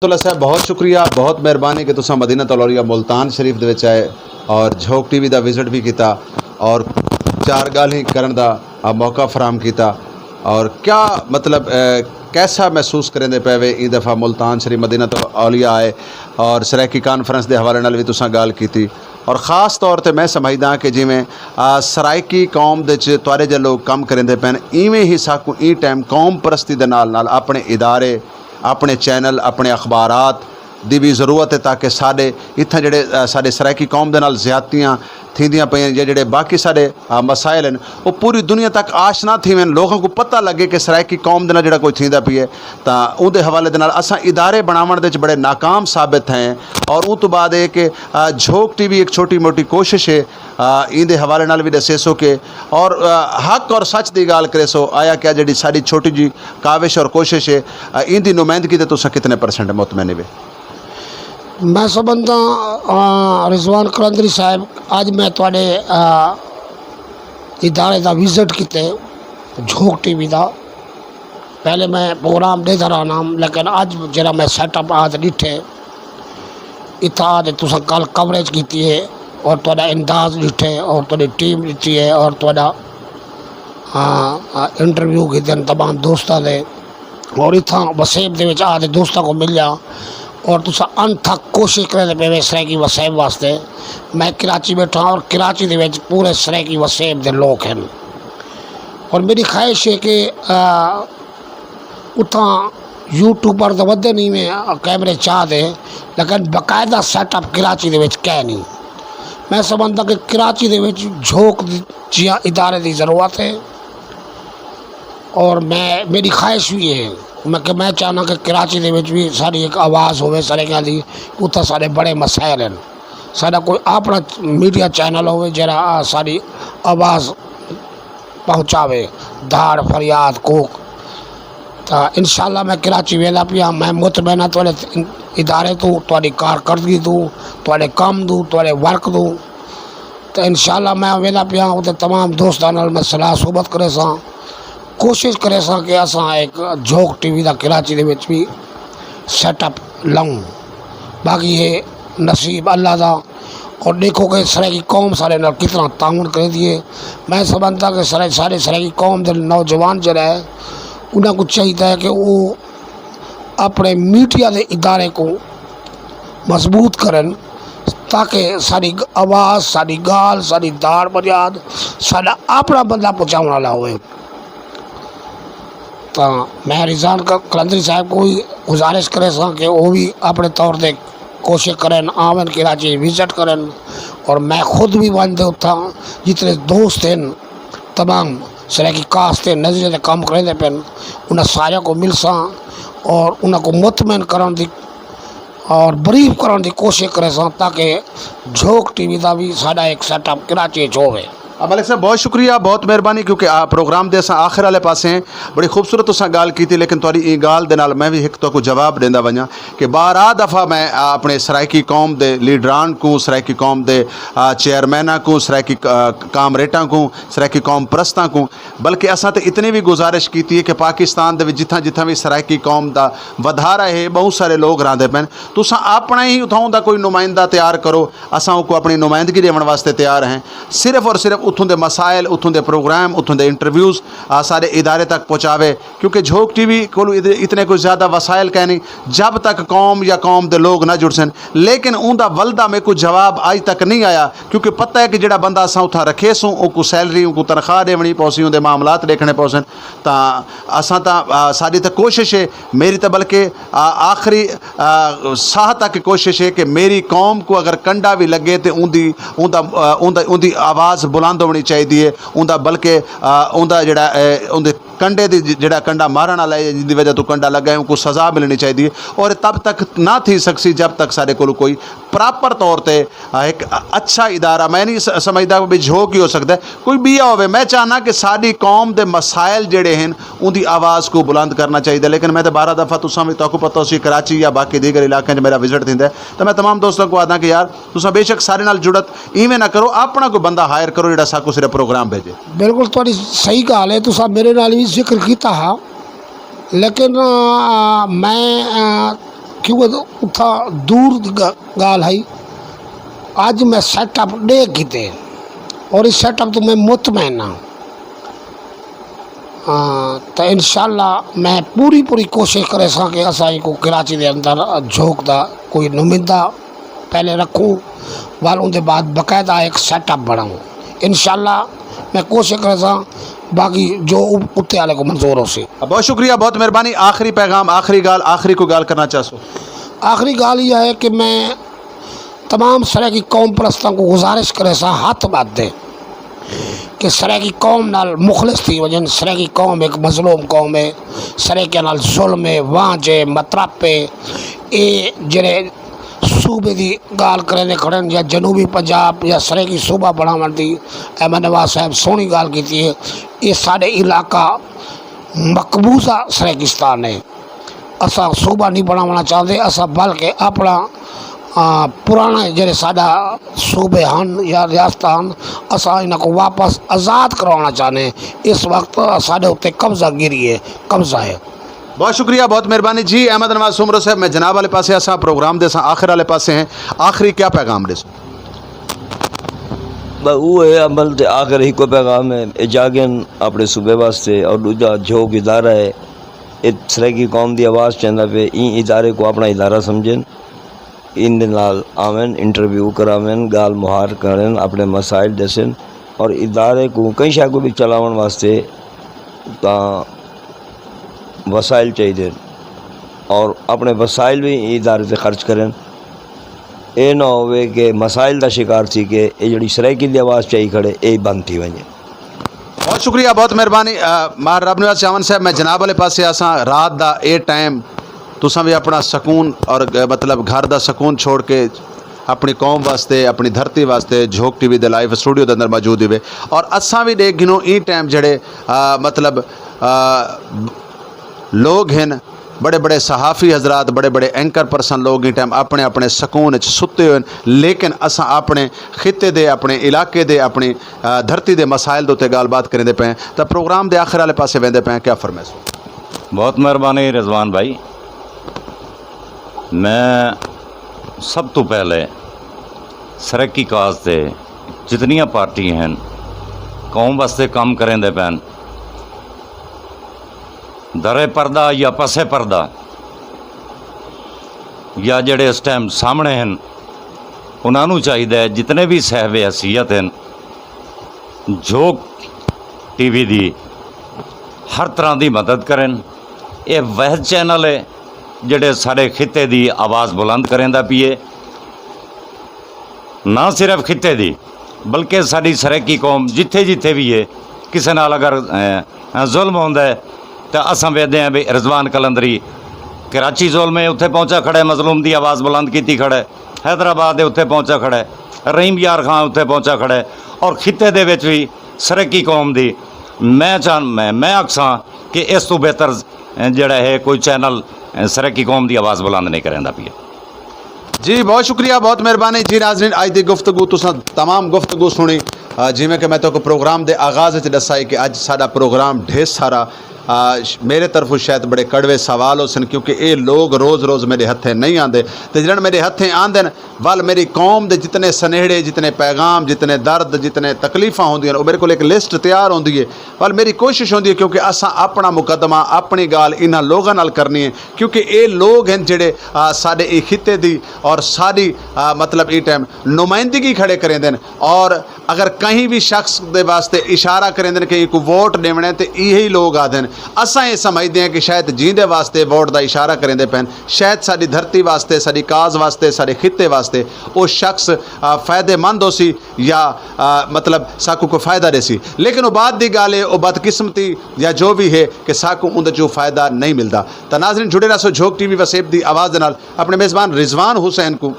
अब्दुल्ला साहब बहुत शुक्रिया, बहुत मेहरबानी कि तुसां मदीना तौलौरिया मुल्तान शरीफ दे विच आए और झोक टीवी दा विजिट भी किया और चार गाल्हीं करन दा मौका फराहम किया। और क्या मतलब कैसा महसूस करेंदे पे वे ई दफ़ा मुल्तान शरीफ मदीना तौलिया आए और सराकी कॉन्फ्रेंस के हवाले नाल भी तुसां गल की और ख़ास तौर पर मैं समझदा कि जिमें सराइकी कौम दे च तुआरे जे लोग कम करेंदे पैन इवें ही साकू ई टाइम कौम परस्ती दे नाल अपने इदारे अपने चैनल अपने अखबारात दी भी ज़रूरत है ताकि साढ़े इत्थें जेडे साढ़े सराइकी कौम दे नाल ज़्यादतियां थींदियां पईयां या जेडे बाकी साढ़े मसाइल हैं वो पूरी दुनिया तक आशना थी वन लोगों को पता लगे कि सराइकी कौम दे नाल जेड़ा कोई थींदा पई है तो उनके हवाले दे नाल असां इदारे बनावण दे बड़े नाकाम साबित हैं। और उस तो बाद है कि झोक टीवी एक छोटी मोटी कोशिश है इंदे हवाले नाल भी दसे सो के और हक और सच की गाल करे सो आया क्या जी सारी छोटी जी काविश और कोशिश है इंदी नुमाइंदगी तो तुसां कितने परसेंट मुतमईन वे? मैं समझदा रिजवान कलंदरी साहब अज मैं थोड़े इदारे का विजिट किते झोक टीवी का। पहले मैं प्रोग्राम देता रहा लेकिन अज जरा मैं सैटअप आज डिठे इतना आज तुसा कल कवरेज की है और थोड़ा अंदाज डिठे और थोड़ी टीम दी है और थोड़ा इंटरव्यू किए तमाम दोस्तों ने और इतना वसेब के आज दोस्तों को मिलिया और तुसा अनथक कोशिश करें पे सराइकी वसेब वास्ते। मैं कराची बैठा और कराची के पूरे सराइकी वसेब के लोग हैं और मेरी ख्वाहिश है कि उतना यूट्यूबर तो वे नहीं में कैमरे चाह दे लेकिन बाकायदा सैटअप कराची के कै नहीं। मैं समझदा कि कराची के झोक जिया इदारे की ज़रूरत है और मेरी ख्वाहिश भी है मैं चाहना कि कराची के भी सारी एक आवाज़ होवे सरेगा दी उत्थे सारे बड़े मसाइल हैं सारा कोई अपना मीडिया चैनल होवे जरा सारी आवाज़ पहुँचावे धाड़ फरियाद कोक तो इंशाल्लाह मैं कराची वेला पिया मैं मुतमैन थोड़े इदारे दूँ थोड़ी कारकर्दगी दूँ थोड़े कम दूँ थोड़े वर्क दूँ तो इंशाल्लाह मैं वेला पिया उते तमाम दोस्तों नाल मैं सलाह सोबत करे सा कोशिश करे सा कि असा एक झोक टीवी का कराची के भी सैटअप लऊँ। बाकी ये नसीब अल्लाह का और देखो कि सराइकी कौम सारे नाल कितना ताउन कर दिए। मैं समझता कि सारे सराइकी कौम के नौजवान जरा है उन्हें को चाहिए है कि वो अपने मीडिया के इदारे को मजबूत करें ताकि सारी आवाज़ सारी गाल सारी दाड़ मर्याद सारा अपना बंदा पहुँचाने वाला हो। तो मैं रिजवान कलंदरी साहब को ही गुजारिश करे कि वो भी अपने तौर पर कोशिश करें आवन कराची विजिट करें और मैं खुद भी वन दे उठा जितने दोस्त हैं तमाम सराइकी कास्ट के नजरिए काम करेंदे पे उन्हें सारे को मिल सा और उनको मुतमैन करने की और ब्रीफ करने की कोशिश करे सा ताकि झोक टीवी का भी साड़ा एक सैटअप कराची होवे। मलिक साहब बहुत शुक्रिया बहुत मेहरबानी क्योंकि प्रोग्राम दे असां आखिर वाले पासे हैं बड़ी खूबसूरत तुसां गाल की थी लेकिन तुहारी ई गाल दे नाल मैं भी एक तो को जवाब देंदा वञा कि 12 दफ़ा मैं अपने सराइकी कौम दे लीडरान को सराइकी कौम दे चेयरमैना को सराइकी कामरेटा को सराइकी कौम परस्तां को बल्कि असां तो इतनी भी गुजारिश की है कि पाकिस्तान दे जिथा जिथा भी सराइकी कौम का वधारा है बहुत सारे लोग रहिंदे पैन तुसां अपना ही उथां दा कोई नुमाइंदा तैयार करो असां को अपनी नुमाइंदगी देवन वास्ते तैयार हैं सिर्फ और सिर्फ उतों के मसाइल उतों के प्रोग्राम उतों के इंटरव्यूज़ सारे इदारे तक पहुँचावे क्योंकि झोक टीवी को इतने कोई ज़्यादा वसाइल कह नहीं जब तक कौम या कौम के लोग ना जुड़ सन लेकिन उनका वलदा में कोई जवाब अज तक नहीं आया क्योंकि पता है कि जो बंदा असा उतना रखे सूँ उनको सैलरी उनको तनख्वाह देनी पौसी उनके मामलात देखने पौसन तो असा तो साड़ी तो कोशिश है मेरी तो बल्कि आखिरी साह तक कोशिश है कि मेरी कौम को अगर कंडा भी लगे तो उनकी आवाज़ बुलंद होनी चाहिए उनका बल्कि उनका जड़ा उनके कंडे की जड़ा कंडा मारन वाला है जिंदी वजह तो कंडा लगा है उनको सज़ा मिलनी चाहिए और तब तक ना थी सकती जब तक सारे को कोई प्रॉपर तौर पर एक अच्छा इदारा मैं नहीं समझता भी झोक ही हो सकता है कोई बिया हो। मैं चाहना कि साड़ी कौम के मसाइल जड़े हैं उनकी आवाज़ को बुलंद करना चाहिए लेकिन मैं तो 12 दफ़ा तुसा भी तो पता उसी कराची या बाकी दीगर इलाकों में मेरा विजिट थी तो मैं तमाम दोस्तों को आदा कि यार तुसा बेशक सारे नाल जुड़त इवें ना करो अपना कोई बंदा हायर करो जो साकू सिर्फ प्रोग्राम भेजे। बिल्कुल थोड़ी सही गल है तुसा मेरे नाल भी जिक्र किया लेकिन मैं क्योंकि उथा दूर दी गाल है। आज मैं सेटअप दे किते और इस सेटअप तो मैं मुतमैन हाँ। तो इंशाल्लाह मैं पूरी कोशिश करे सा कि असां को कराची के अंदर झोंक दा कोई नुमाइंदा पहले रखूँ वाल उनके बाद बाकायदा एक सेटअप बनाऊँ। इंशाल्लाह मैं कोशिश करे सा, बाकी जो उत्ते वाले को मंजूर हो सी। बहुत शुक्रिया, बहुत मेहरबानी। आखिरी पैगाम, आखिरी गाल, आखिरी को गाल करना चाहसो? आखिरी गाल यह है कि मैं तमाम सरे की कौम परस्तों को गुजारिश करे सा हाथ बात दे कि सरे की कौम नाल मुखलिस थी वजन। सरे की कौम एक मजलूम कौम है, सरे के नाल जुल्म है, वांझ है, मतरापे ये जड़े सूबे की गाल करें खड़न या जनूबी पंजाब या सरे की सूबा बढ़ावन की अहमद नवाज साहब सोहनी गाल की है। ये साढ़े इलाका मकबूजा सरेकिस्तान है। असा सूबा नहीं बनाना चाहते, असा बल्कि अपना पुराना जड़े साडा सूबे हैं या रियासत हैं असा इनको वापस आज़ाद करवाना चाहते। इस वक्त साढ़े उत्ते कब्जा गिरी है, कब्जा है। बहुत शुक्रिया, बहुत मेहरबानी जी। अहमद नवाज सुमरो साहब, मैं जनाब वाले पासे असा प्रोग्राम दे आखिर वाले पासे हैं, आखिरी क्या पैगाम दे? वो है अमल ते आखिर ही को पैगाम है ए जागन अपने सूबे वास्ते और दूजा झोंक इदारा है इस तरह की कौम की आवाज़ चैनल पे इन इदारे को अपना इदारा समझें, इन दे नाल आवन इंटरव्यू करावन, गाल मुहार करें, अपने मसाइल दसन और इदारे को कई शय को भी चलावन वास्ते वसाइल चाहिए और अपने वसाइल भी इदारे से खर्च करें। ये ना होवे कि मसाइल का शिकार थी कि ये जड़ी सराइकी की आवाज़ चाहिए खड़े ये बंद थी वजे। बहुत शुक्रिया, बहुत मेहरबानी। मार रब नवाज चावन साहब, मैं जनाब वाले पासे असा रात का ये टाइम तुसा भी अपना सकून और मतलब घर का सकून छोड़ के अपनी कौम वास्ते, अपनी धरती वास्ते झोंक टीवी दे लाइव स्टूडियो के अंदर मौजूद हुए और असा भी देख गिनो ई टाइम जड़े मतलब लोग हैं, बड़े बड़े सहाफ़ी हजरात, बड़े बड़े एंकर पर्सन लोग इस टाइम अपने अपने सकून सुते हुए, लेकिन असा अपने खिते दे, अपने इलाके दे, अपनी धरती दे मसाइल दे उत्ते गलबात करेंदे पे। तो प्रोग्राम दे आखिर वाले पासे वेंदे पे, क्या फरमाइश? बहुत मेहरबानी रिजवान भाई। मैं सब तो पहले सरकी काज से जितनियां पार्टी हैं कौम वास्ते काम करेंदे पैन, दरे पर्दा या पसे पर्दा या जड़े इस टाइम सामने हैं उन्होंने चाहिए जितने भी साहब हैसीयत हैं झोंक टीवी दी हर तरह की मदद करें। ये वह चैनल है जड़े सारे खिते की आवाज़ बुलंद करेंदा पिए, ना सिर्फ खिते की बल्कि साड़ी सरकी कौम जिथे जिथे भी है किसी नाल अगर जुल्म होंदा है तो असां वेखदे हैं भी रिजवान कलंदरी कराची जुल्म है उत्थे पहुँचा खड़ा है, मजलूम की आवाज़ बुलंद की खड़ा है, हैदराबाद है उत्थे पहुँचा खड़ा है, रहीम यार खान उत्थे पहुँचा खड़ा है और खिते दे विच भी सरकी कौम की मैं आखसां कि इस तो बेहतर जड़ा है कोई चैनल सरकी कौम की आवाज़ बुलंद नहीं करेंदा पिया। जी बहुत शुक्रिया, बहुत मेहरबानी जी। नाज़रीन अज की गुफ्तगू तुसां तमाम गुफ्तगू सुनी, जिमें कि मैं तो प्रोग्राम के आगाज़ दसा कि अज साडा प्रोग्राम ढेर सारा मेरे तरफों शायद बड़े कड़वे सवाल हो सन, क्योंकि ये लोग रोज़ रोज़ मेरे हत्थे नहीं आते, तो जिन्हें मेरे हत्थे आंदे वाल मेरी कौम के जितने सनेहड़े, जितने पैगाम, जितने दर्द, जितने तकलीफ़ा होंदियां वो मेरे को एक लिस्ट तैयार होंदी है। वाल मेरी कोशिश होंदी है क्योंकि असा अपना मुकदमा अपनी गाल इन्हां लोगों नाल करनी है, क्योंकि ये लोग हैं जेडे साडे इस खिते दी और सारी मतलब ये टाइम नुमाइंदगी खड़े करेंदे और अगर कहीं भी शख्स के वास्ते इशारा करेंदे कि कोई वोट देवना तो यही लोग आते असा ये समझते हैं कि शायद जींदे वास्ते वोट का इशारा करेंदे पैन, शायद साड़ी धरती वास्ते, साड़ी काज वास्ते, सारे खिते वास्ते वो शख्स फ़ायदेमंद हो सी या मतलब साकू को फ़ायदा दे सी, लेकिन वो बात की गल है वो बदकिस्मती या जो भी है कि साकू उनके चो फ़ायदा नहीं मिलता। तो नाज़रीन जुड़े रहो झोंक टीवी वसेब की आवाज़ के नाल अपने मेज़बान रिजवान हुसैन को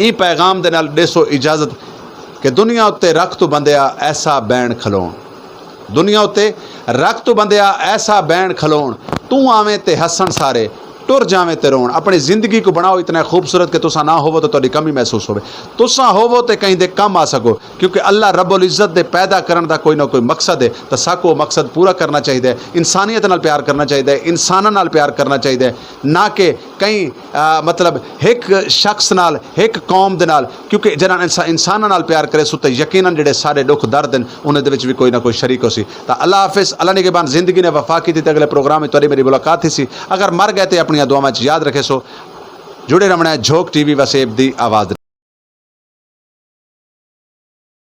ई पैगाम के नाल देसो इजाज़त कि दुनिया उत्ते रख तो बंदिया ऐसा बैन खलोण, दुनिया उत्ते रख तो बंदिया ऐसा बैन खलोण, तू आवें ते हसन सारे टुर जावें ते रोण। अपनी ज़िंदगी को बनाओ इतना खूबसूरत कि तुसा ना होवो तो तुहाडी कमी महसूस होवे, तुसा होवो तो कहीं दे कम आ सको, क्योंकि अल्लाह रब्बुल इज़्ज़त दे पैदा करने का कोई ना कोई मकसद है, तो साको मकसद पूरा करना चाहिए। इंसानियत नाल प्यार करना चाहिए, इंसानां नाल प्यार करना चाहिए, ना कि कई मतलब एक शख्स नाल एक कौम दे नाल क्योंकि जिन्हां इंसानां नाल प्यार करे सो तो यकीनन जिहड़े सारे दुख दर्द हैं उन्हां दे विच भी कोई ना कोई शरीक हो सी। तो अल्लाह हाफिज़, अल्लाह निगहबान जिंदगी ने वफा की थी। अगले प्रोग्राम में तुहाडी मेरी मुलाकात थी सी। अगर मर गए तो अपनी दुआवां च याद रखे सो। जुड़े रहना है झोंक TV वसेब दी आवाज़।